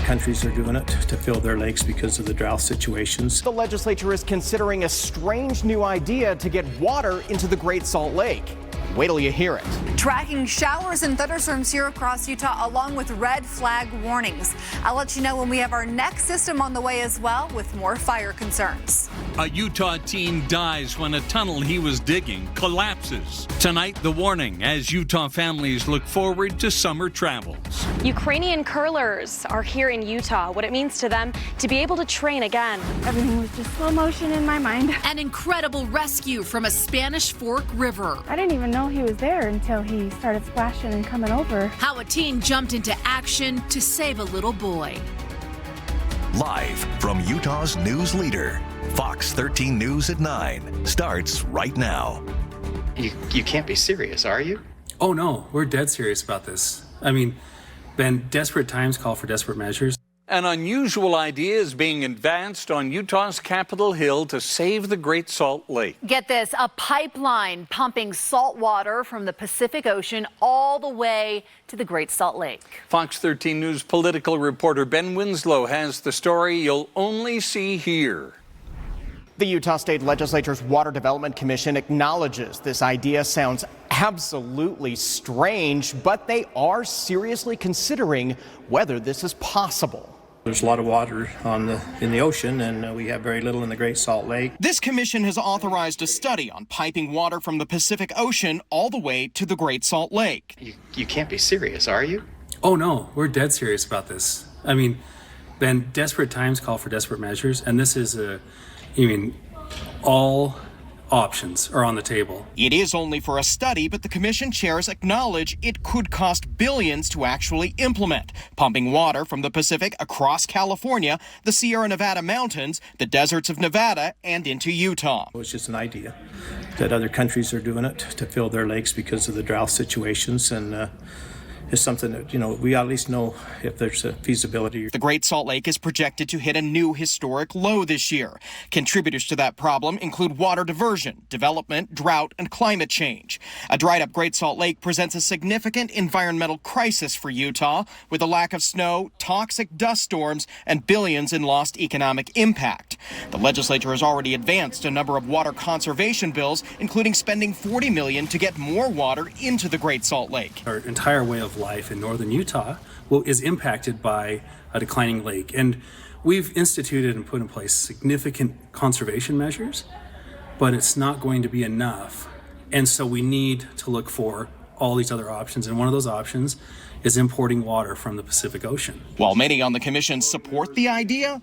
countries are doing it to fill their lakes because of the drought situations. The legislature is considering a strange new idea to get water into the Great Salt Lake. Wait till you hear it. Tracking showers and thunderstorms here across Utah, along with red flag warnings. I'll let you know when we have our next system on the way as well, with more fire concerns. A Utah teen dies when a tunnel he was digging collapses. Tonight, the warning as Utah families look forward to summer travels. Ukrainian curlers are here in Utah. What it means to them to be able to train again. Everything was just slow motion in my mind. An incredible rescue from a Spanish Fork river. I didn't even know he was there until he started splashing and coming over. How a teen jumped into action to save a little boy. Live from Utah's news leader, Fox 13 News at 9 starts right now. You can't be serious, are you? Oh no, we're dead serious about this. I mean, Ben, desperate times call for desperate measures. An unusual idea is being advanced on Utah's Capitol Hill to save the Great Salt Lake. Get this, a pipeline pumping salt water from the Pacific Ocean all the way to the Great Salt Lake. Fox 13 News political reporter Ben Winslow has the story you'll only see here. The Utah State Legislature's Water Development Commission acknowledges this idea sounds absolutely strange, but they are seriously considering whether this is possible. There's a lot of water in the ocean, and we have very little in the Great Salt Lake. This commission has authorized a study on piping water from the Pacific Ocean all the way to the Great Salt Lake. You can't be serious, are you? Oh no, we're dead serious about this. I mean, Ben, desperate times call for desperate measures, and this is all options are on the table. It is only for a study, but the commission chairs acknowledge it could cost billions to actually implement, pumping water from the Pacific across California, the Sierra Nevada mountains, the deserts of Nevada, and into Utah. It's just an idea that other countries are doing it to fill their lakes because of the drought situations, and is something that, we at least know if there's a feasibility. The Great Salt Lake is projected to hit a new historic low this year. Contributors to that problem include water diversion, development, drought, and climate change. A dried up Great Salt Lake presents a significant environmental crisis for Utah, with a lack of snow, toxic dust storms, and billions in lost economic impact. The legislature has already advanced a number of water conservation bills, including spending $40 million to get more water into the Great Salt Lake. Our entire way of life in northern Utah is impacted by a declining lake, and we've instituted and put in place significant conservation measures, but it's not going to be enough, and so we need to look for all these other options, and one of those options is importing water from the Pacific Ocean. While many on the commission support the idea,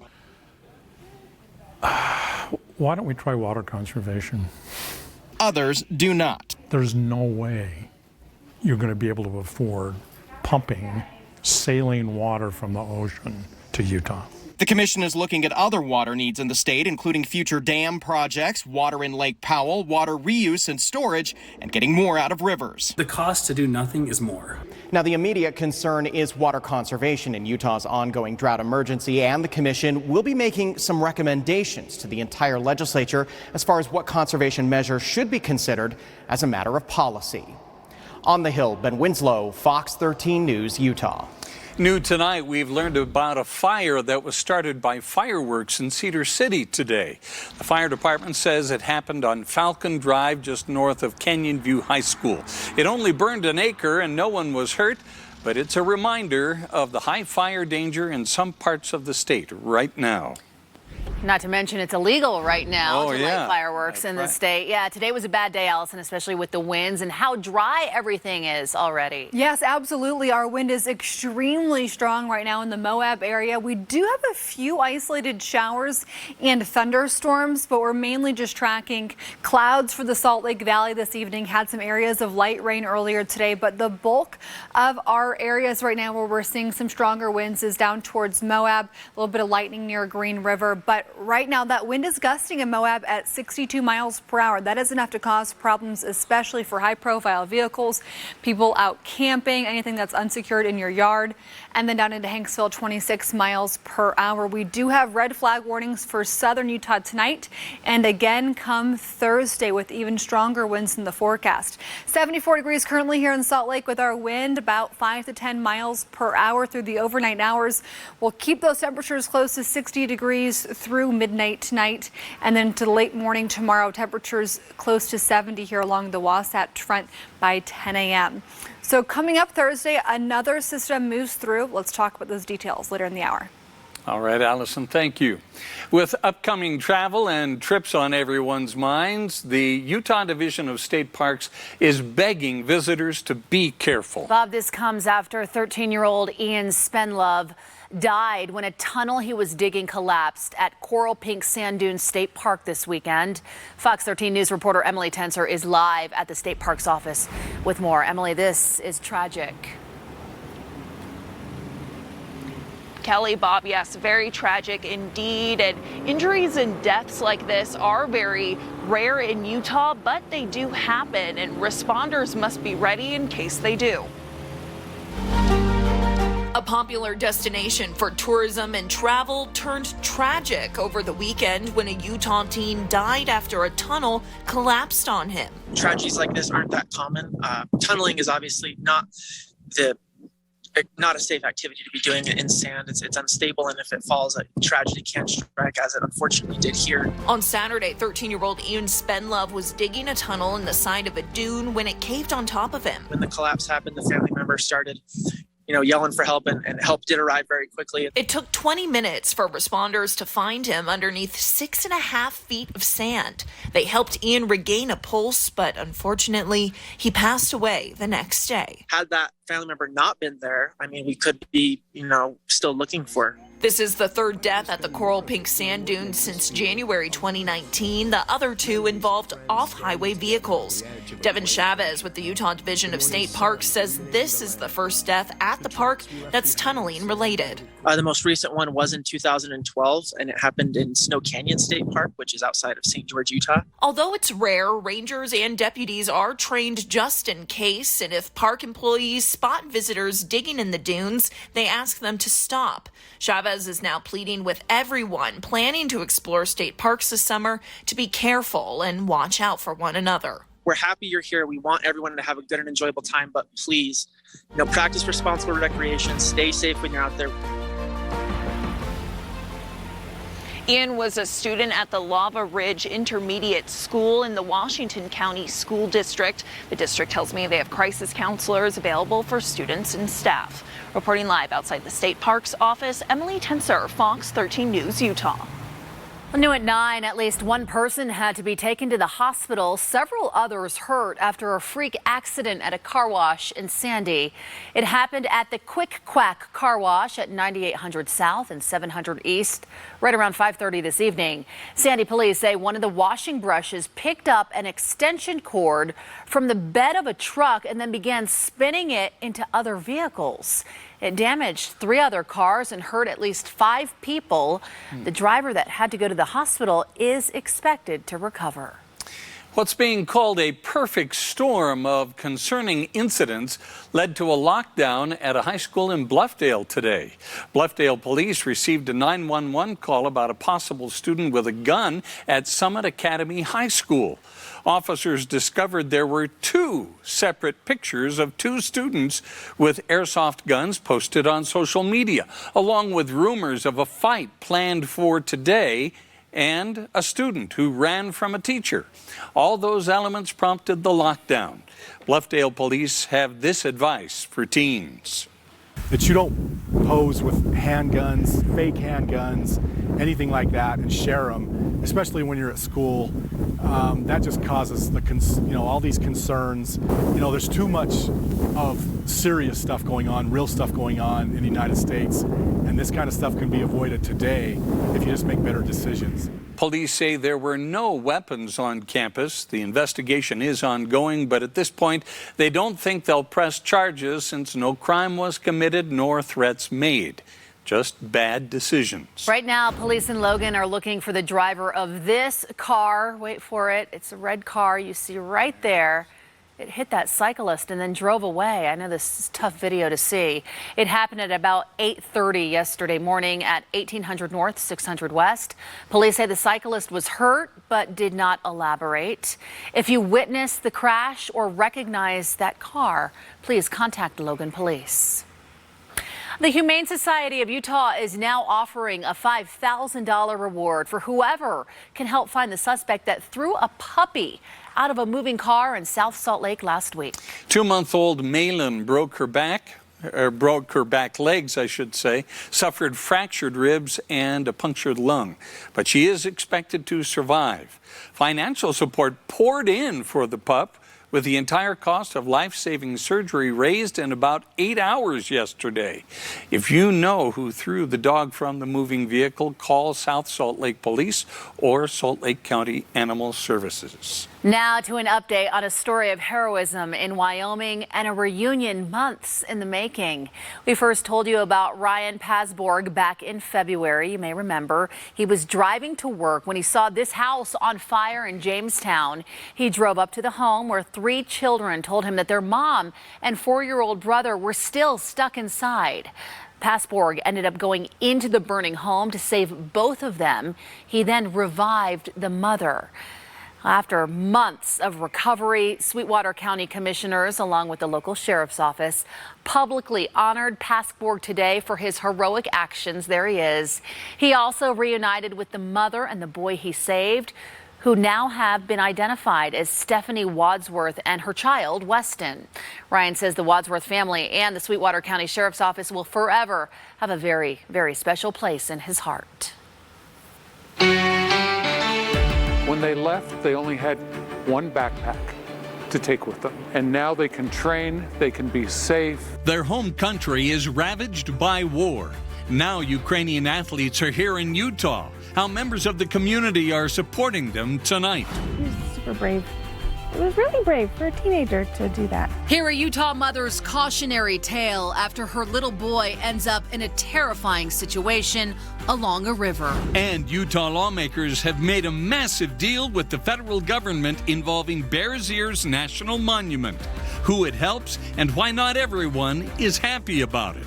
why don't we try water conservation? Others do not. There's no way you're going to be able to afford pumping saline water from the ocean to Utah. The commission is looking at other water needs in the state, including future dam projects, water in Lake Powell, water reuse and storage, and getting more out of rivers. The cost to do nothing is more. Now, the immediate concern is water conservation in Utah's ongoing drought emergency, and the commission will be making some recommendations to the entire legislature as far as what conservation measures should be considered as a matter of policy. On the Hill, Ben Winslow, Fox 13 News, Utah. New tonight, we've learned about a fire that was started by fireworks in Cedar City today. The fire department says it happened on Falcon Drive just north of Canyon View High School. It only burned an acre and no one was hurt, but it's a reminder of the high fire danger in some parts of the state right now. Not to mention it's illegal right now to light fireworks in the right. state. Yeah, today was a bad day, Allison, especially with the winds and how dry everything is already. Yes, absolutely. Our wind is extremely strong right now in the Moab area. We do have a few isolated showers and thunderstorms, but we're mainly just tracking clouds for the Salt Lake Valley this evening. Had some areas of light rain earlier today, but the bulk of our areas right now where we're seeing some stronger winds is down towards Moab, a little bit of lightning near Green River. But right now that wind is gusting in Moab at 62 miles per hour. That is enough to cause problems, especially for high-profile vehicles, people out camping, anything that's unsecured in your yard. And then down into Hanksville, 26 miles per hour. We do have red flag warnings for southern Utah tonight and again come Thursday with even stronger winds in the forecast. 74 degrees currently here in Salt Lake with our wind about 5 to 10 miles per hour through the overnight hours. We'll keep those temperatures close to 60 degrees through midnight tonight, and then to late morning tomorrow, temperatures close to 70 here along the Wasatch Front by 10 a.m. So coming up Thursday, another system moves through. Let's talk about those details later in the hour. All right, Allison, thank you. With upcoming travel and trips on everyone's minds, the Utah Division of State Parks is begging visitors to be careful. Bob, this comes after 13-year-old Ian Spenlove died when a tunnel he was digging collapsed at Coral Pink Sand Dunes State Park this weekend. Fox 13 News reporter Emily Tenser is live at the state park's office with more. Emily, this is tragic. Kelly, Bob, yes, very tragic indeed. And injuries and deaths like this are very rare in Utah, but they do happen, and responders must be ready in case they do. A popular destination for tourism and travel turned tragic over the weekend when a Utah teen died after a tunnel collapsed on him. Tragedies like this aren't that common. Tunneling is obviously not a safe activity to be doing in sand. It's unstable, and if it falls, a tragedy can strike, as it unfortunately did here. On Saturday, 13-year-old Ian Spenlove was digging a tunnel in the side of a dune when it caved on top of him. When the collapse happened, the family member started yelling for help, and help did arrive very quickly. It took 20 minutes for responders to find him underneath 6.5 feet of sand. They helped Ian regain a pulse, but unfortunately, he passed away the next day. Had that family member not been there, we could be, still looking for. This is the third death at the Coral Pink Sand Dunes since January 2019. The other two involved off-highway vehicles. Devin Chavez with the Utah Division of State Parks says this is the first death at the park that's tunneling related. The most recent one was in 2012, and it happened in Snow Canyon State Park, which is outside of St. George, Utah. Although it's rare, rangers and deputies are trained just in case, and if park employees spot visitors digging in the dunes, they ask them to stop. Chavez is now pleading with everyone planning to explore state parks this summer to be careful and watch out for one another. We're happy you're here. We want everyone to have a good and enjoyable time, but please, practice responsible recreation. Stay safe when you're out there. Ian was a student at the Lava Ridge Intermediate School in the Washington County School District. The district tells me they have crisis counselors available for students and staff. Reporting live outside the state park's office, Emily Tenser, Fox 13 News, Utah. New at 9, at least one person had to be taken to the hospital. Several others hurt after a freak accident at a car wash in Sandy. It happened at the Quick Quack Car Wash at 9800 South and 700 East, right around 5:30 this evening. Sandy police say one of the washing brushes picked up an extension cord from the bed of a truck and then began spinning it into other vehicles. It damaged 3 other cars and hurt at least 5 people. The driver that had to go to the hospital is expected to recover. What's being called a perfect storm of concerning incidents led to a lockdown at a high school in Bluffdale today. Bluffdale police received a 911 call about a possible student with a gun at Summit Academy High School. Officers discovered there were 2 separate pictures of 2 students with airsoft guns posted on social media, along with rumors of a fight planned for today and a student who ran from a teacher. All those elements prompted the lockdown. Bluffdale police have this advice for teens. That you don't pose with handguns, fake handguns, anything like that, and share them, especially when you're at school. That just causes all these concerns. There's too much of serious stuff going on, real stuff going on in the United States, and this kind of stuff can be avoided today if you just make better decisions. Police say there were no weapons on campus. The investigation is ongoing, but at this point, they don't think they'll press charges since no crime was committed nor threats made. just bad decisions. Right now, police in Logan are looking for the driver of this car. Wait for it. It's a red car you see right there. It hit that cyclist and then drove away. I know this is a tough video to see. It happened at about 8:30 yesterday morning at 1800 North, 600 West. Police say the cyclist was hurt but did not elaborate. If you witnessed the crash or recognize that car, please contact Logan Police. The Humane Society of Utah is now offering a $5,000 reward for whoever can help find the suspect that threw a puppy out of a moving car in South Salt Lake last week. 2-month-old Malin broke her back legs, I should say, suffered fractured ribs and a punctured lung. But she is expected to survive. Financial support poured in for the pup, with the entire cost of life-saving surgery raised in about 8 hours yesterday. If you know who threw the dog from the moving vehicle, call South Salt Lake Police or Salt Lake County Animal Services. Now to an update on a story of heroism in Wyoming and a reunion months in the making. We first told you about Ryan Pasborg back in February. You may remember he was driving to work when he saw this house on fire in Jamestown. He drove up to the home where 3 children told him that their mom and 4-year-old brother were still stuck inside. Pasborg ended up going into the burning home to save both of them. He then revived the mother. After months of recovery, Sweetwater County commissioners, along with the local sheriff's office, publicly honored Pasborg today for his heroic actions. There he is. He also reunited with the mother and the boy he saved, who now have been identified as Stephanie Wadsworth and her child, Weston. Ryan says the Wadsworth family and the Sweetwater County Sheriff's Office will forever have a very, very special place in his heart. When they left, they only had one backpack to take with them. And now they can train, they can be safe. Their home country is ravaged by war. Now Ukrainian athletes are here in Utah. How members of the community are supporting them tonight. He was super brave. It was really brave for a teenager to do that. Hear a Utah mother's cautionary tale after her little boy ends up in a terrifying situation along a river. And Utah lawmakers have made a massive deal with the federal government involving Bears Ears National Monument. Who it helps and why not everyone is happy about it.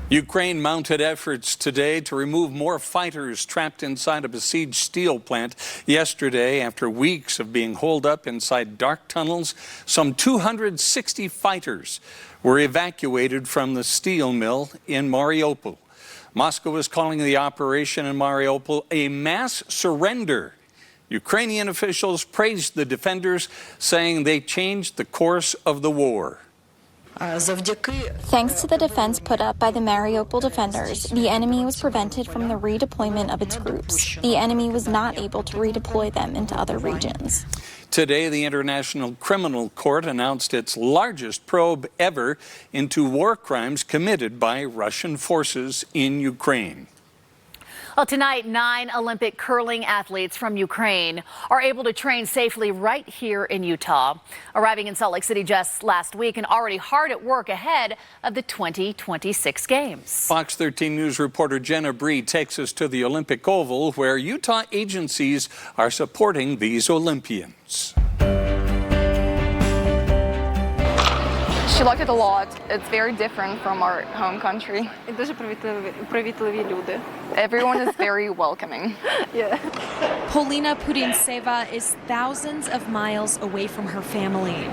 Ukraine mounted efforts today to remove more fighters trapped inside a besieged steel plant. Yesterday, after weeks of being holed up inside dark tunnels, some 260 fighters were evacuated from the steel mill in Mariupol. Moscow is calling the operation in Mariupol a mass surrender. Ukrainian officials praised the defenders, saying they changed the course of the war. Thanks to the defense put up by the Mariupol defenders, the enemy was prevented from the redeployment of its groups. The enemy was not able to redeploy them into other regions. Today, the International Criminal Court announced its largest probe ever into war crimes committed by Russian forces in Ukraine. Well, tonight, 9 Olympic curling athletes from Ukraine are able to train safely right here in Utah, arriving in Salt Lake City just last week and already hard at work ahead of the 2026 Games. Fox 13 News reporter Jenna Bree takes us to the Olympic Oval, where Utah agencies are supporting these Olympians. She liked it a lot. It's very different from our home country. Everyone is very welcoming. Yeah. Polina Pudinseva is thousands of miles away from her family.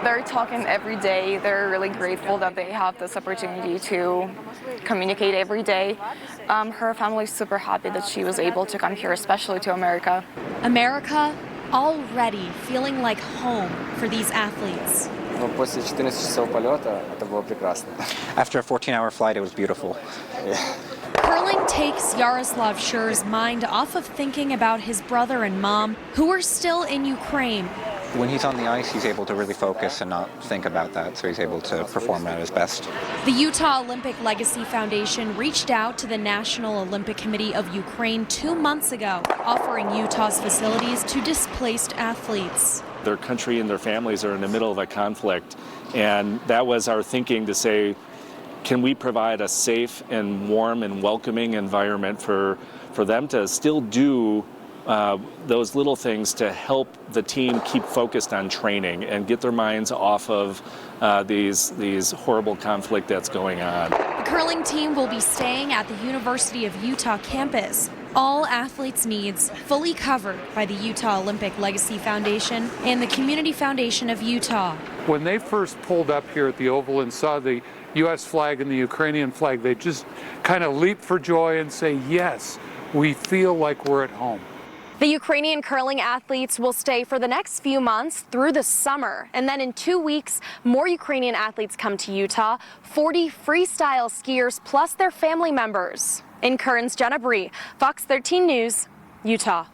They're talking every day. They're really grateful that they have this opportunity to communicate every day. Her family is super happy that she was able to come here, especially to America. America already feeling like home for these athletes. After a 14-hour flight, it was beautiful. Curling takes Yaroslav Shur's mind off of thinking about his brother and mom, who are still in Ukraine. When he's on the ice, he's able to really focus and not think about that, so he's able to perform at his best. The Utah Olympic Legacy Foundation reached out to the National Olympic Committee of Ukraine 2 months ago, offering Utah's facilities to displaced athletes. their country and their families are in the middle of a conflict. And that was our thinking to say, can we provide a safe and warm and welcoming environment for them to still do those little things to help the team keep focused on training and get their minds off of these horrible conflict that's going on. The curling team will be staying at the University of Utah campus. All athletes' needs fully covered by the Utah Olympic Legacy Foundation and the Community Foundation of Utah. When they first pulled up here at the Oval and saw the U.S. flag and the Ukrainian flag, they just kind of leap for joy and say, yes, we feel like we're at home. The Ukrainian curling athletes will stay for the next few months through the summer. And then in 2 weeks, more Ukrainian athletes come to Utah, 40 freestyle skiers plus their family members. In Kern's, Jenna Bree, Fox 13 News, Utah.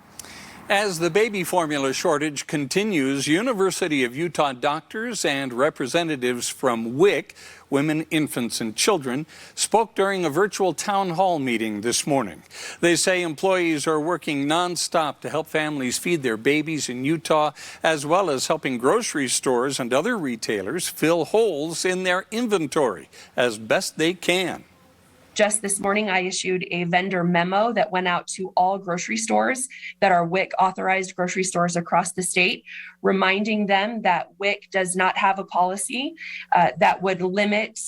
As the baby formula shortage continues, University of Utah doctors and representatives from WIC, Women, Infants, and Children, spoke during a virtual town hall meeting this morning. They say employees are working nonstop to help families feed their babies in Utah, as well as helping grocery stores and other retailers fill holes in their inventory as best they can. Just this morning, I issued a vendor memo that went out to all grocery stores that are WIC authorized grocery stores across the state, reminding them that WIC does not have a policy that would limit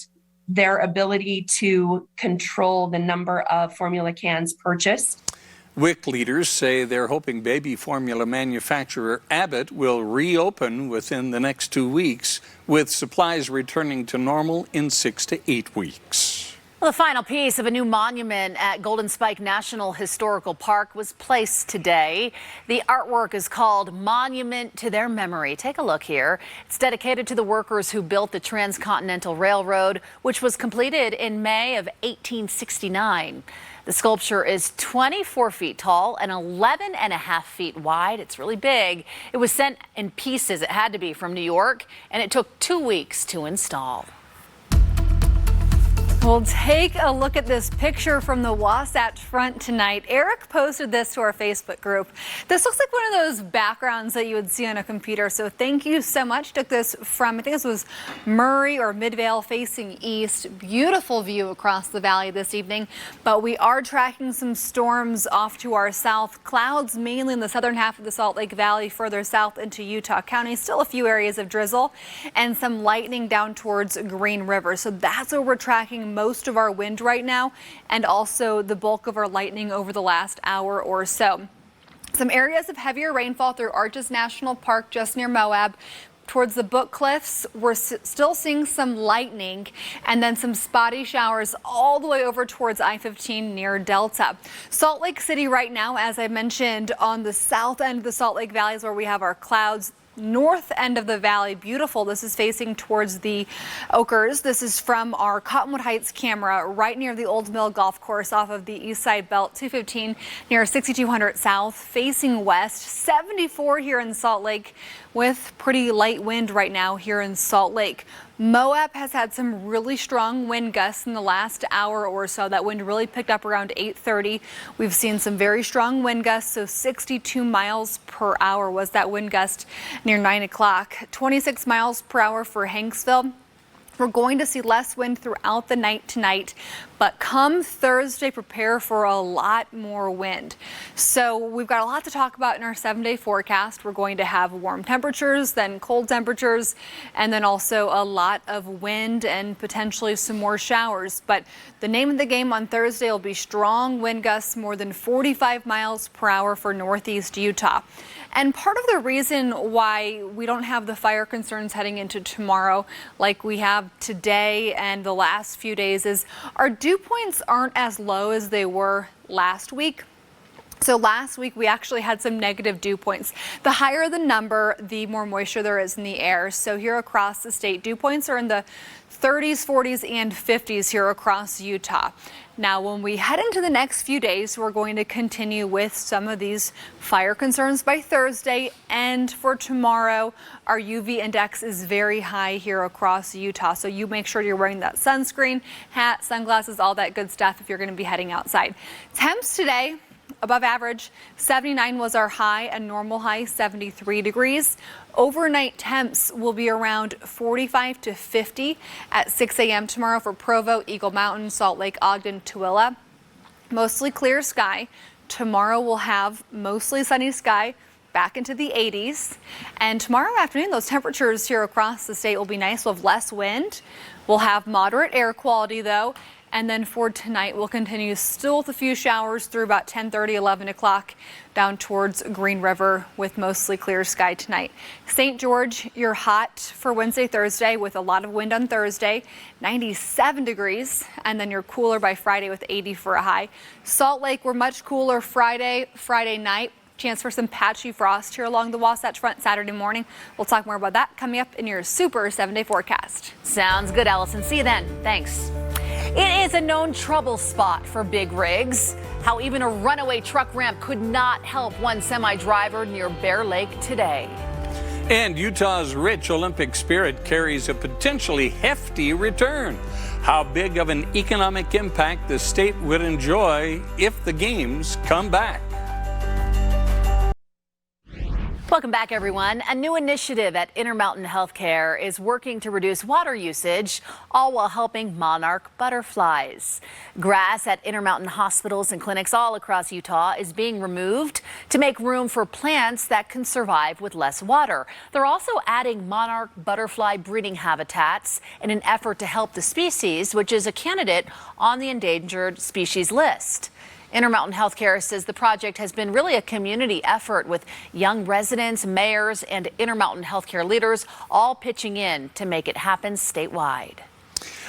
their ability to control the number of formula cans purchased. WIC leaders say they're hoping baby formula manufacturer Abbott will reopen within the next 2 weeks, with supplies returning to normal in 6 to 8 weeks. Well, the final piece of a new monument at Golden Spike National Historical Park was placed today. The artwork is called Monument to Their Memory. Take a look here. It's dedicated to the workers who built the Transcontinental Railroad, which was completed in May of 1869. The sculpture is 24 feet tall and 11 and a half feet wide. It's really big. It was sent in pieces, it had to be, from New York, and it took 2 weeks to install. We'll take a look at this picture from the Wasatch Front tonight. Eric posted this to our Facebook group. This looks like one of those backgrounds that you would see on a computer. So thank you so much. Took this from, I think this was Murray or Midvale facing east. Beautiful view across the valley this evening. But we are tracking some storms off to our south. Clouds mainly in the southern half of the Salt Lake Valley, further south into Utah County. Still a few areas of drizzle and some lightning down towards Green River. So that's where we're tracking most of our wind right now, and also the bulk of our lightning over the last hour or so. Some areas of heavier rainfall through Arches National Park just near Moab. Towards the Book Cliffs, we're still seeing some lightning and then some spotty showers all the way over towards I-15 near Delta. Salt Lake City right now, as I mentioned, on the south end of the Salt Lake Valley is where we have our clouds. North end of the valley, beautiful. This is facing towards the Oakers. This is from our Cottonwood Heights camera right near the Old Mill Golf Course off of the East Side Belt, 215 near 6200 South, facing west. 74 here in Salt Lake with pretty light wind right now here in Salt Lake. Moab has had some really strong wind gusts in the last hour or so. That wind really picked up around 8:30. We've seen some very strong wind gusts, so 62 miles per hour was that wind gust near 9 o'clock. 26 miles per hour for Hanksville. We're going to see less wind throughout the night tonight, but come Thursday, prepare for a lot more wind. So we've got a lot to talk about in our 7-day forecast. We're going to have warm temperatures, then cold temperatures, and then also a lot of wind and potentially some more showers. But the name of the game on Thursday will be strong wind gusts, more than 45 miles per hour for northeast Utah. And part of the reason why we don't have the fire concerns heading into tomorrow like we have today and the last few days is our dew points aren't as low as they were last week. So last week we actually had some negative dew points. The higher the number, the more moisture there is in the air. So here across the state, dew points are in the 30s, 40s, and 50s here across Utah. Now, when we head into the next few days, we're going to continue with some of these fire concerns by Thursday. And for tomorrow, our UV index is very high here across Utah. So you make sure you're wearing that sunscreen, hat, sunglasses, all that good stuff if you're going to be heading outside. Temps today above average. 79 was our high, a normal high 73 degrees. Overnight temps will be around 45 to 50 at 6 a.m. tomorrow for Provo, Eagle Mountain, Salt Lake, Ogden, Tooele. Mostly clear sky. Tomorrow we'll have mostly sunny sky, back into the 80s. And tomorrow afternoon, those temperatures here across the state will be nice. We'll have less wind. We'll have moderate air quality though. And then for tonight, we'll continue still with a few showers through about 10:30, 11 o'clock down towards Green River with mostly clear sky tonight. St. George, you're hot for Wednesday, Thursday with a lot of wind on Thursday, 97 degrees, and then you're cooler by Friday with 80 for a high. Salt Lake, we're much cooler Friday night. Chance for some patchy frost here along the Wasatch Front Saturday morning. We'll talk more about that coming up in your super 7-day forecast. Sounds good, Allison. See you then. Thanks. It is a known trouble spot for big rigs. How even a runaway truck ramp could not help one semi-driver near Bear Lake today. And Utah's rich Olympic spirit carries a potentially hefty return. How big of an economic impact the state would enjoy if the games come back. Welcome back, everyone. A new initiative at Intermountain Healthcare is working to reduce water usage, all while helping monarch butterflies. Grass at Intermountain hospitals and clinics all across Utah is being removed to make room for plants that can survive with less water. They're also adding monarch butterfly breeding habitats in an effort to help the species, which is a candidate on the endangered species list. Intermountain Healthcare says the project has been really a community effort with young residents, mayors, and Intermountain Healthcare leaders all pitching in to make it happen statewide.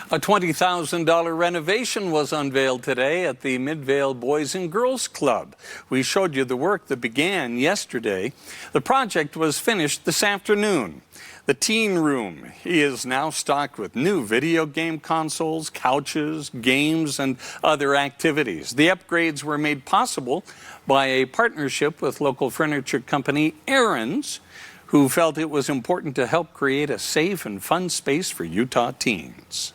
A $20,000 renovation was unveiled today at the Midvale Boys and Girls Club. We showed you the work that began yesterday. The project was finished this afternoon. The teen room is now stocked with new video game consoles, couches, games, and other activities. The upgrades were made possible by a partnership with local furniture company Aaron's, who felt it was important to help create a safe and fun space for Utah teens.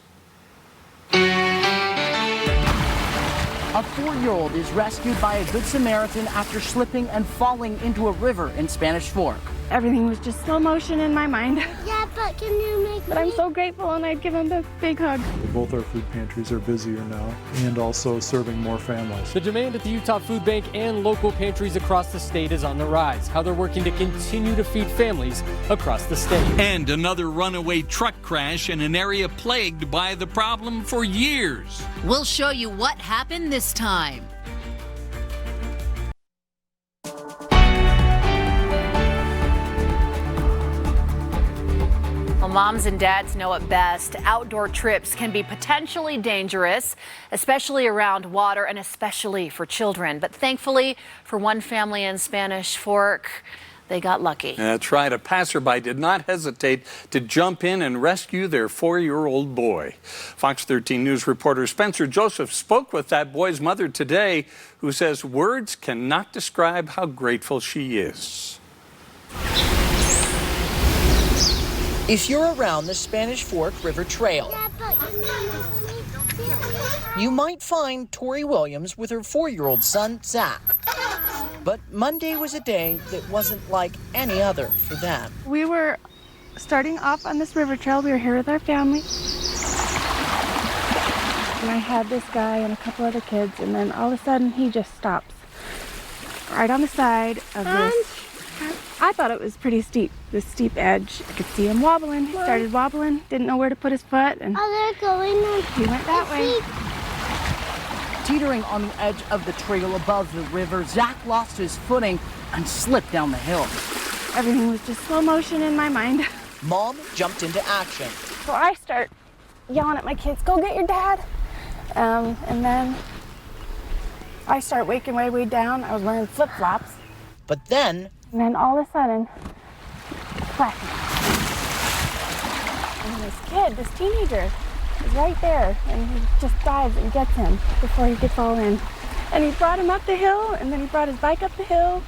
A 4-year-old is rescued by a Good Samaritan after slipping and falling into a river in Spanish Fork. Everything was just slow motion in my mind. Yeah, but can you make But I'm so grateful, and I'd give him a big hug. Both our food pantries are busier now and also serving more families. The demand at the Utah Food Bank and local pantries across the state is on the rise. How they're working to continue to feed families across the state. And another runaway truck crash in an area plagued by the problem for years. We'll show you what happened this time. Well, moms and dads know it best. Outdoor trips can be potentially dangerous, especially around water and especially for children. But thankfully, for one family in Spanish Fork, they got lucky. That's right. A passerby did not hesitate to jump in and rescue their 4-year-old boy. Fox 13 News reporter Spencer Joseph spoke with that boy's mother today, who says words cannot describe how grateful she is. If you're around the Spanish Fork River Trail, you might find Tori Williams with her 4-year-old son, Zach. But Monday was a day that wasn't like any other for them. We were starting off on this river trail. We were here with our family. And I had this guy and a couple other kids, and then all of a sudden he just stops right on the side of this. I thought it was pretty steep, this steep edge. I could see him wobbling. He started wobbling, didn't know where to put his foot, and he went that way. Teetering on the edge of the trail above the river, Zach lost his footing and slipped down the hill. Everything was just slow motion in my mind. Mom jumped into action. So I start yelling at my kids, go get your dad. And then I start waking way down. I was wearing flip-flops. But then... And then all of a sudden, whack. And this kid, this teenager, is right there, and he just dives and gets him before he gets all in. And he brought him up the hill, and then he brought his bike up the hill.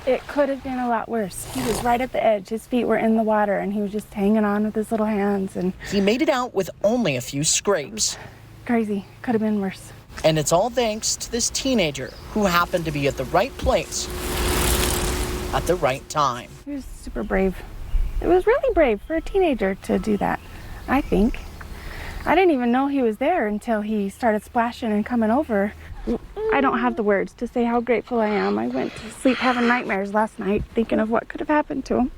It could have been a lot worse. He was right at the edge. His feet were in the water, and he was just hanging on with his little hands. And he made it out with only a few scrapes. Crazy. Could have been worse. And it's all thanks to this teenager who happened to be at the right place at the right time. He was super brave. It was really brave for a teenager to do that, I think. I didn't even know he was there until he started splashing and coming over. I don't have the words to say how grateful I am. I went to sleep having nightmares last night thinking of what could have happened to him.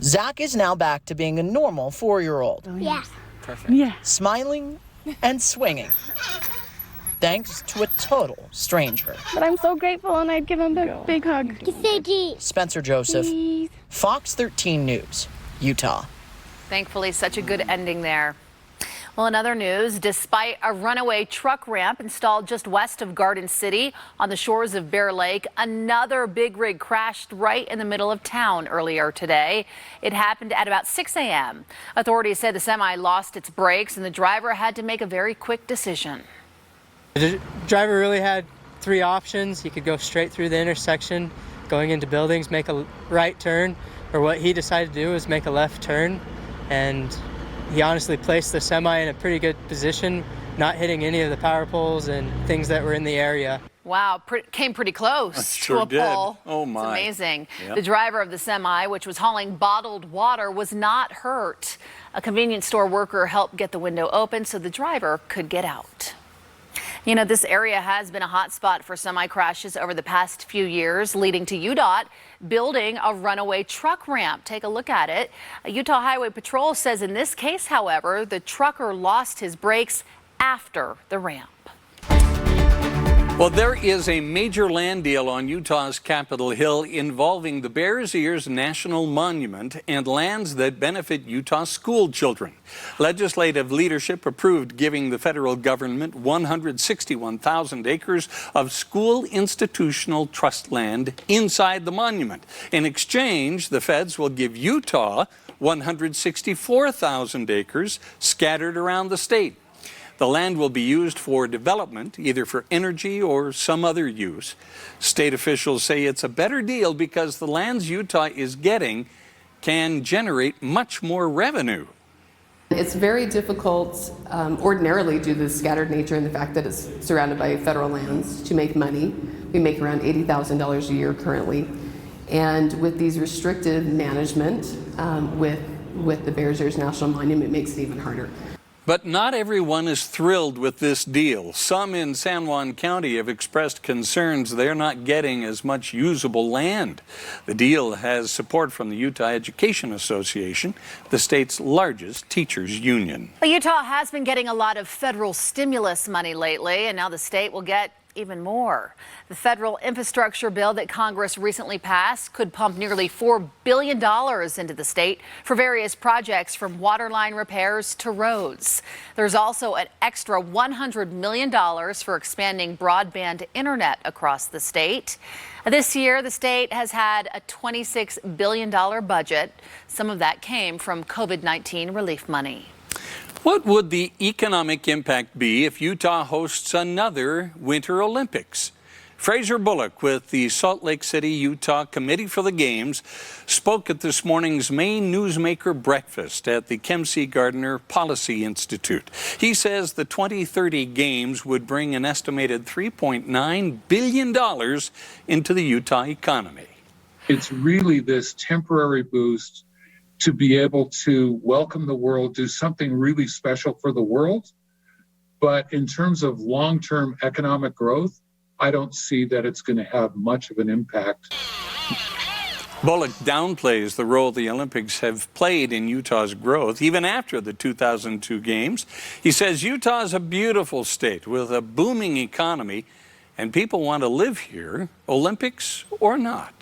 Zach is now back to being a normal 4-year-old. Yeah. Perfect. Yeah. Smiling and swinging. Thanks to a total stranger. But I'm so grateful, and I'd give him a big hug. Spencer Joseph, Fox 13 News, Utah. Thankfully, such a good ending there. Well, in other news, despite a runaway truck ramp installed just west of Garden City on the shores of Bear Lake, another big rig crashed right in the middle of town earlier today. It happened at about 6 a.m. Authorities said the semi lost its brakes and the driver had to make a very quick decision. The driver really had 3 options. He could go straight through the intersection, going into buildings, make a right turn, or what he decided to do was make a left turn, and he honestly placed the semi in a pretty good position, not hitting any of the power poles and things that were in the area. Wow, came pretty close Sure to a did. pole. Oh my. It's amazing. Yep. The driver of the semi, which was hauling bottled water, was not hurt. A convenience store worker helped get the window open so the driver could get out. You know, this area has been a hot spot for semi crashes over the past few years, leading to UDOT building a runaway truck ramp. Take a look at it. Utah Highway Patrol says in this case, however, the trucker lost his brakes after the ramp. Well, there is a major land deal on Utah's Capitol Hill involving the Bears Ears National Monument and lands that benefit Utah school children. Legislative leadership approved giving the federal government 161,000 acres of school institutional trust land inside the monument. In exchange, the feds will give Utah 164,000 acres scattered around the state. The land will be used for development, either for energy or some other use. State officials say it's a better deal because the lands Utah is getting can generate much more revenue. It's very difficult ordinarily due to the scattered nature and the fact that it's surrounded by federal lands to make money. We make around $80,000 a year currently. And with these restrictive management with the Bears Ears National Monument, it makes it even harder. But not everyone is thrilled with this deal. Some in San Juan County have expressed concerns they're not getting as much usable land. The deal has support from the Utah Education Association, the state's largest teachers union. Utah has been getting a lot of federal stimulus money lately, and now the state will get even more. The federal infrastructure bill that Congress recently passed could pump nearly $4 billion into the state for various projects from waterline repairs to roads. There's also an extra $100 million for expanding broadband internet across the state. This year, the state has had a $26 billion budget. Some of that came from COVID-19 relief money. What would the economic impact be if Utah hosts another Winter Olympics? Fraser Bullock with the Salt Lake City, Utah Committee for the Games spoke at this morning's main newsmaker breakfast at the Kempsey Gardner Policy Institute. He says the 2030 Games would bring an estimated $3.9 billion into the Utah economy. It's really this temporary boost to be able to welcome the world, do something really special for the world. But in terms of long-term economic growth, I don't see that it's going to have much of an impact. Bullock downplays the role the Olympics have played in Utah's growth, even after the 2002 Games. He says Utah is a beautiful state with a booming economy, and people want to live here, Olympics or not.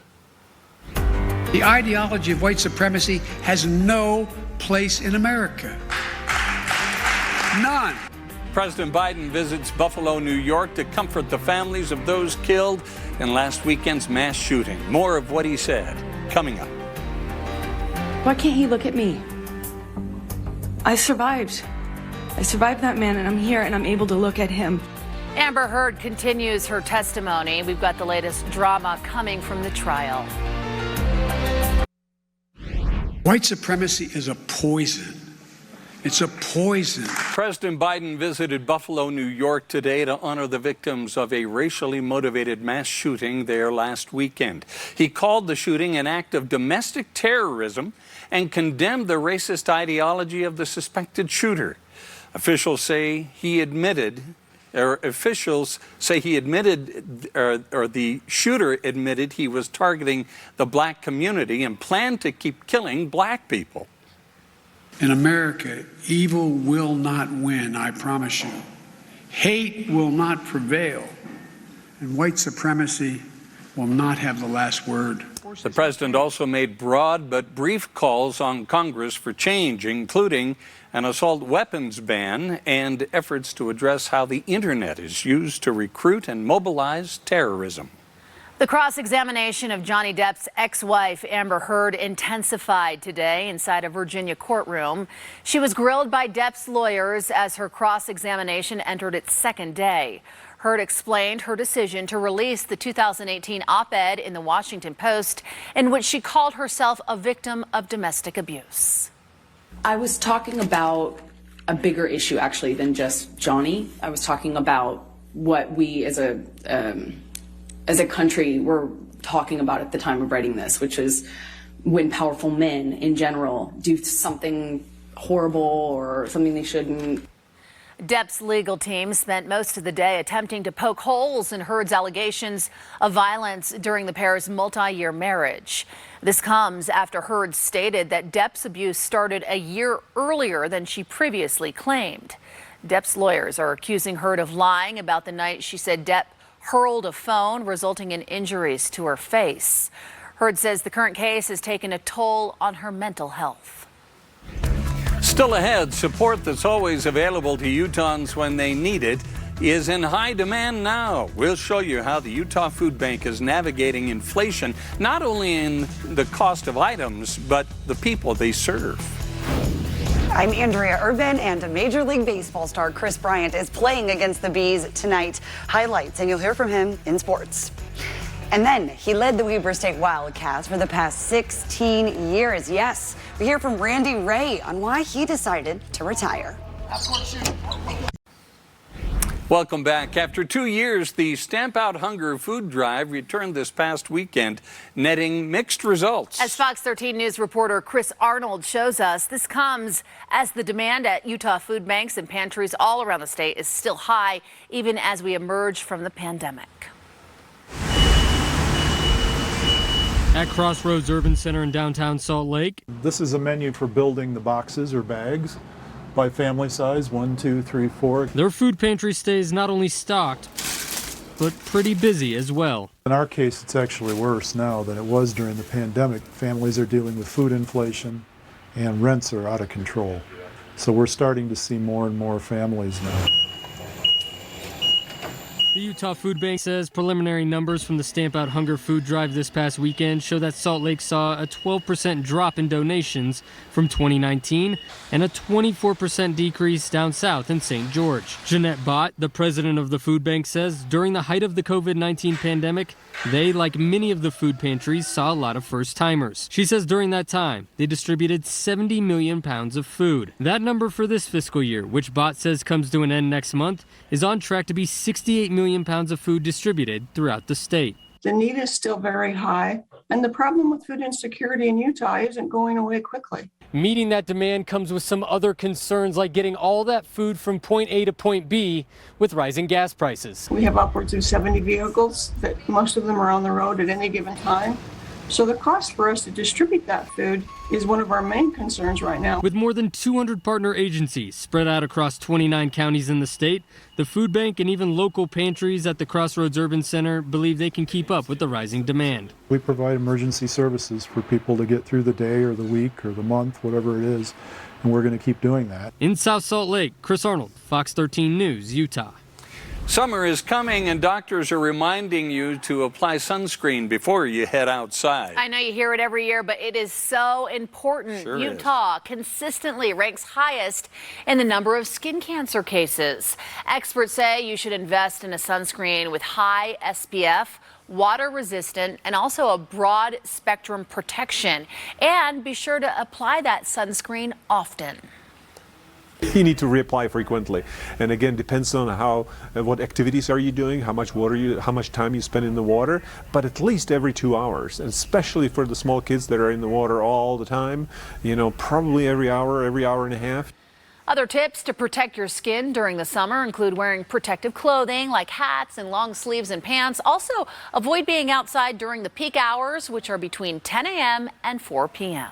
The ideology of white supremacy has no place in America. None. President Biden visits Buffalo, New York to comfort the families of those killed in last weekend's mass shooting. More of what he said coming up. Why can't he look at me? I survived. I survived that man, and I'm here, and I'm able to look at him. Amber Heard continues her testimony. We've got the latest drama coming from the trial. White supremacy is a poison. It's a poison. President Biden visited Buffalo, New York today to honor the victims of a racially motivated mass shooting there last weekend. He called the shooting an act of domestic terrorism and condemned the racist ideology of the suspected shooter. Officials say the shooter admitted he was targeting the black community and planned to keep killing black people. In America, evil will not win, I promise you. Hate will not prevail, and white supremacy will not have the last word. The president also made broad but brief calls on Congress for change, including an assault weapons ban and efforts to address how the internet is used to recruit and mobilize terrorism. The cross-examination of Johnny Depp's ex-wife, Amber Heard, intensified today inside a Virginia courtroom. She was grilled by Depp's lawyers as her cross-examination entered its second day. Heard explained her decision to release the 2018 op-ed in the Washington Post in which she called herself a victim of domestic abuse. I was talking about a bigger issue, actually, than just Johnny. I was talking about what we as a country were talking about at the time of writing this, which is when powerful men in general do something horrible or something they shouldn't. Depp's legal team spent most of the day attempting to poke holes in Heard's allegations of violence during the pair's multi-year marriage. This comes after Heard stated that Depp's abuse started a year earlier than she previously claimed. Depp's lawyers are accusing Heard of lying about the night she said Depp hurled a phone, resulting in injuries to her face. Heard says the current case has taken a toll on her mental health. Still ahead, support that's always available to Utahns when they need it is in high demand now. We'll show you how the Utah Food Bank is navigating inflation, not only in the cost of items, but the people they serve. I'm Andrea Urban, and Major League Baseball star Chris Bryant is playing against the Bees tonight. Highlights, and you'll hear from him in sports. And then he led the Weber State Wildcats for the past 16 years. Yes, we hear from Randy Ray on why he decided to retire. Welcome back. After 2 years, the Stamp Out Hunger food drive returned this past weekend, netting mixed results. As Fox 13 News reporter Chris Arnold shows us, this comes as the demand at Utah food banks and pantries all around the state is still high, even as we emerge from the pandemic. At Crossroads Urban Center in downtown Salt Lake. This is a menu for building the boxes or bags by family size, 1, 2, 3, 4. Their food pantry stays not only stocked, but pretty busy as well. In our case, it's actually worse now than it was during the pandemic. Families are dealing with food inflation and rents are out of control. So we're starting to see more and more families now. The Utah Food Bank says preliminary numbers from the Stamp Out Hunger food drive this past weekend show that Salt Lake saw a 12% drop in donations from 2019 and a 24% decrease down south in St. George. Jeanette Bott, the president of the food bank, says during the height of the COVID-19 pandemic, they, like many of the food pantries, saw a lot of first-timers. She says during that time, they distributed 70 million pounds of food. That number for this fiscal year, which Bott says comes to an end next month, is on track to be 68 million pounds of food distributed throughout the state. The need is still very high, and the problem with food insecurity in Utah isn't going away quickly. Meeting that demand comes with some other concerns like getting all that food from point A to point B with rising gas prices. We have upwards of 70 vehicles that most of them are on the road at any given time. So the cost for us to distribute that food is one of our main concerns right now. With more than 200 partner agencies spread out across 29 counties in the state, the food bank and even local pantries at the Crossroads Urban Center believe they can keep up with the rising demand. We provide emergency services for people to get through the day or the week or the month, whatever it is, and we're going to keep doing that. In South Salt Lake, Chris Arnold, Fox 13 News, Utah. Summer is coming and doctors are reminding you to apply sunscreen before you head outside. I know you hear it every year, but it is so important. Sure Utah consistently ranks highest in the number of skin cancer cases. Experts say you should invest in a sunscreen with high SPF, water resistant, and also a broad spectrum protection. And be sure to apply that sunscreen often. You need to reapply frequently, and again, depends on what activities are you doing, how much time you spend in the water, but at least every 2 hours, and especially for the small kids that are in the water all the time, probably every hour and a half. Other tips to protect your skin during the summer include wearing protective clothing like hats and long sleeves and pants. Also, avoid being outside during the peak hours, which are between 10 a.m. and 4 p.m.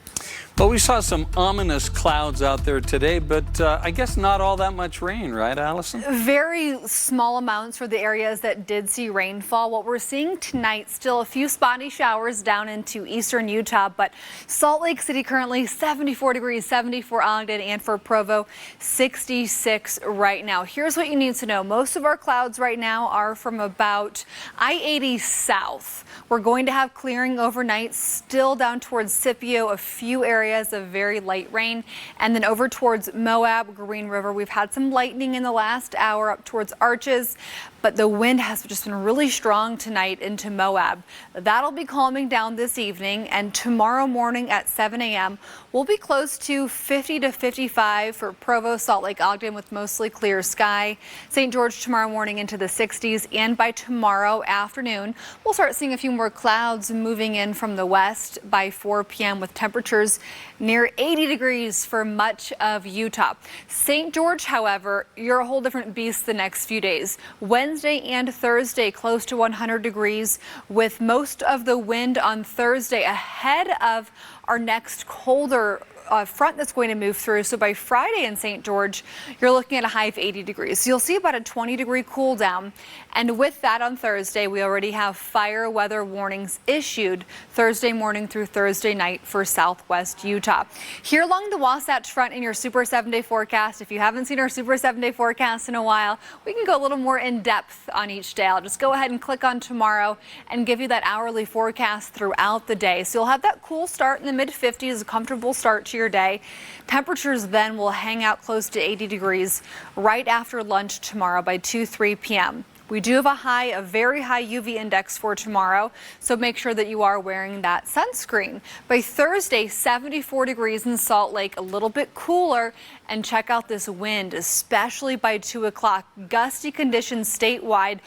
Well, we saw some ominous clouds out there today, but I guess not all that much rain, right, Allison? Very small amounts for the areas that did see rainfall. What we're seeing tonight, still a few spotty showers down into eastern Utah, but Salt Lake City currently 74 degrees, 74 Ogden, and for Provo, 66 right now. Here's what you need to know. Most of our clouds right now are from about I-80 south. We're going to have clearing overnight, still down towards Scipio, a few areas of very light rain, and then over towards Moab, Green River. We've had some lightning in the last hour up towards Arches, but the wind has just been really strong tonight into Moab. That'll be calming down this evening, and tomorrow morning at 7 a.m. we'll be close to 50 to 55 for Provo, Salt Lake, Ogden with mostly clear sky. St. George tomorrow morning into the 60s, and by tomorrow afternoon we'll start seeing a few more clouds moving in from the west by 4 p.m. with temperatures near 80 degrees for much of Utah. St. George, however, you're a whole different beast the next few days. Wednesday and Thursday close to 100 degrees with most of the wind on Thursday ahead of our next colder front that's going to move through. So by Friday in St. George, you're looking at a high of 80 degrees. So you'll see about a 20-degree cool down. And with that on Thursday, we already have fire weather warnings issued Thursday morning through Thursday night for southwest Utah. Here along the Wasatch Front in your Super 7-day forecast, if you haven't seen our Super 7-day forecast in a while, we can go a little more in depth on each day. I'll just go ahead and click on tomorrow and give you that hourly forecast throughout the day. So you'll have that cool start in the mid-50s, a comfortable start to your day. Temperatures then will hang out close to 80 degrees right after lunch tomorrow by 2-3 p.m. We do have a very high UV index for tomorrow, so make sure that you are wearing that sunscreen. By Thursday, 74 degrees in Salt Lake, a little bit cooler, and check out this wind, especially by 2 o'clock. Gusty conditions statewide.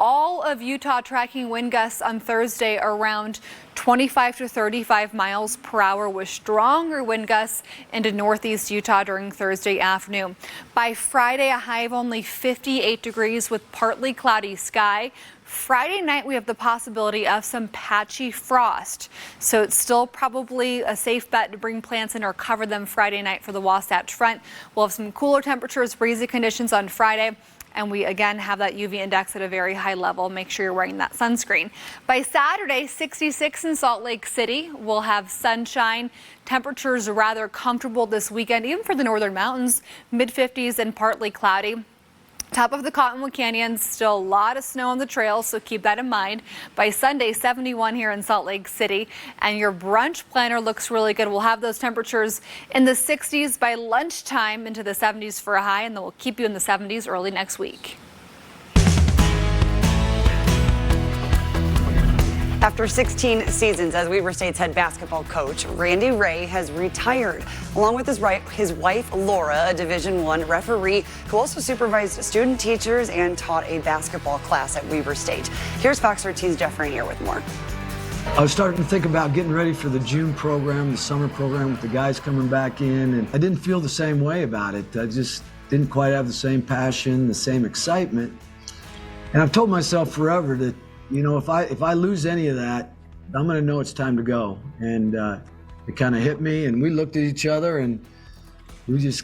All of Utah tracking wind gusts on Thursday around 25 to 35 miles per hour with stronger wind gusts into northeast Utah during Thursday afternoon. By Friday, a high of only 58 degrees with partly cloudy sky. Friday night, we have the possibility of some patchy frost. So it's still probably a safe bet to bring plants in or cover them Friday night for the Wasatch Front. We'll have some cooler temperatures, breezy conditions on Friday. And we again have that UV index at a very high level. Make sure you're wearing that sunscreen. By Saturday, 66 in Salt Lake City. We'll have sunshine. Temperatures rather comfortable this weekend, even for the northern mountains, mid-50s and partly cloudy. Top of the Cottonwood Canyon, still a lot of snow on the trails, so keep that in mind. By Sunday, 71 here in Salt Lake City, and your brunch planner looks really good. We'll have those temperatures in the 60s by lunchtime, into the 70s for a high, and then we'll keep you in the 70s early next week. After 16 seasons as Weber State's head basketball coach, Randy Ray has retired, along with his wife, Laura, a Division I referee who also supervised student teachers and taught a basketball class at Weber State. Here's Fox 13's Jeff Rainier with more. I was starting to think about getting ready for the June program, the summer program with the guys coming back in, and I didn't feel the same way about it. I just didn't quite have the same passion, the same excitement. And I've told myself forever that, you know, if I lose any of that, I'm going to know it's time to go. And it kind of hit me, and we looked at each other, and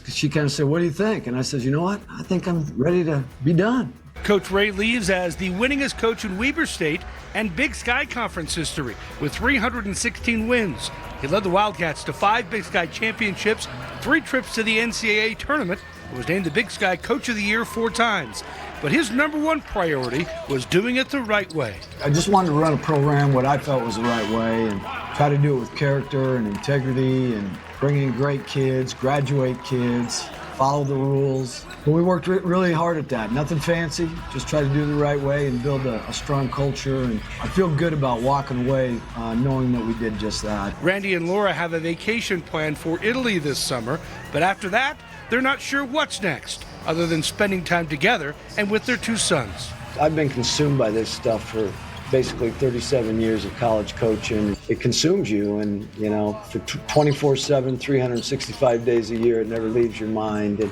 she kind of said, "What do you think?" And I said, "You know what? I think I'm ready to be done." Coach Ray leaves as the winningest coach in Weber State and Big Sky Conference history with 316 wins. He led the Wildcats to 5 Big Sky championships, 3 trips to the NCAA tournament, and was named the Big Sky Coach of the Year 4 times. But his number one priority was doing it the right way. I just wanted to run a program what I felt was the right way and try to do it with character and integrity and bring in great kids, graduate kids, follow the rules. But we worked really hard at that. Nothing fancy, just try to do it the right way and build a strong culture. And I feel good about walking away knowing that we did just that. Randy and Laura have a vacation planned for Italy this summer, but after that, they're not sure what's next, other than spending time together and with their 2 sons. I've been consumed by this stuff for basically 37 years of college coaching. It consumes you, and you know, for 24/7, 365 days a year, it never leaves your mind.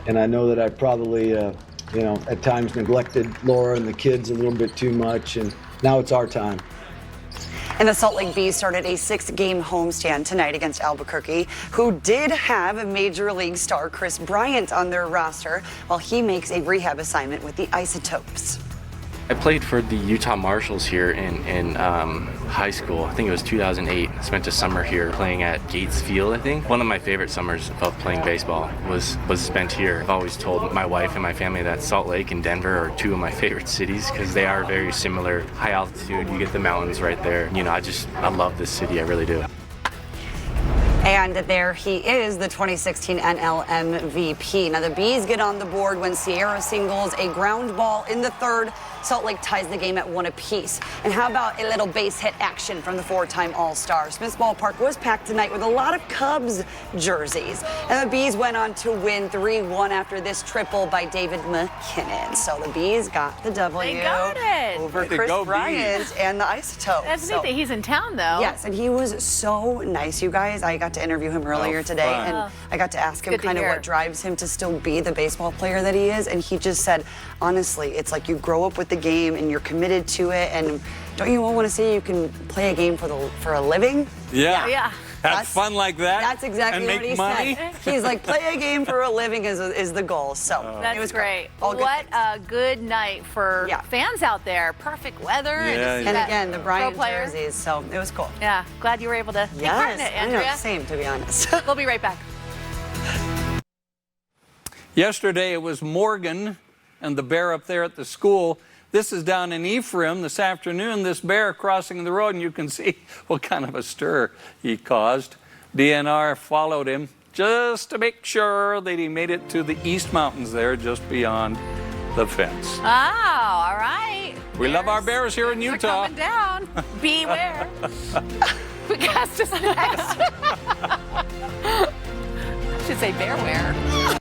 And I know that I probably, you know, at times neglected Laura and the kids a little bit too much, and now it's our time. And the Salt Lake Bees started a 6-game homestand tonight against Albuquerque, who did have a Major League star Chris Bryant on their roster, while he makes a rehab assignment with the Isotopes. I played for the Utah Marshals here in high school. I think it was 2008. I spent a summer here playing at Gates Field, I think. One of my favorite summers of playing baseball was spent here. I've always told my wife and my family that Salt Lake and Denver are 2 of my favorite cities because they are very similar. High altitude, you get the mountains right there. You know, I love this city, I really do. And there he is, the 2016 NL MVP. Now the Bees get on the board when Sierra singles a ground ball in the 3rd. Salt Lake ties the game at 1 apiece. And how about a little base hit action from the 4-time All-Star? Smith's Ballpark was packed tonight with a lot of Cubs jerseys. And the Bees went on to win 3-1 after this triple by David McKinnon. So the Bees got the W. They got it. Over Chris Bryant and the Isotopes. That's neat that he's in town, though. Yes, and he was so nice, you guys. I got to interview him earlier today, and I got to ask him kind of what drives him to still be the baseball player that he is. And he just said, honestly, it's like you grow up with the game and you're committed to it, and don't you all want to say you can play a game for a living? Yeah. Have fun like that. That's exactly what he said. He's like, play a game for a living is the goal. So that's it was great. All what a good night for fans out there. Perfect weather. And again, the Bryant jerseys. So it was cool. Yeah. Glad you were able to take part in it, Andrea. I know, same, to be honest. We'll be right back. Yesterday it was Morgan and the bear up there at the school. This is down in Ephraim this afternoon, this bear crossing the road, and you can see what kind of a stir he caused. DNR followed him just to make sure that he made it to the East Mountains there, just beyond the fence. Oh, all right. We love our bears here in Utah. They're coming down. Beware. We cast us next. I should say bearware.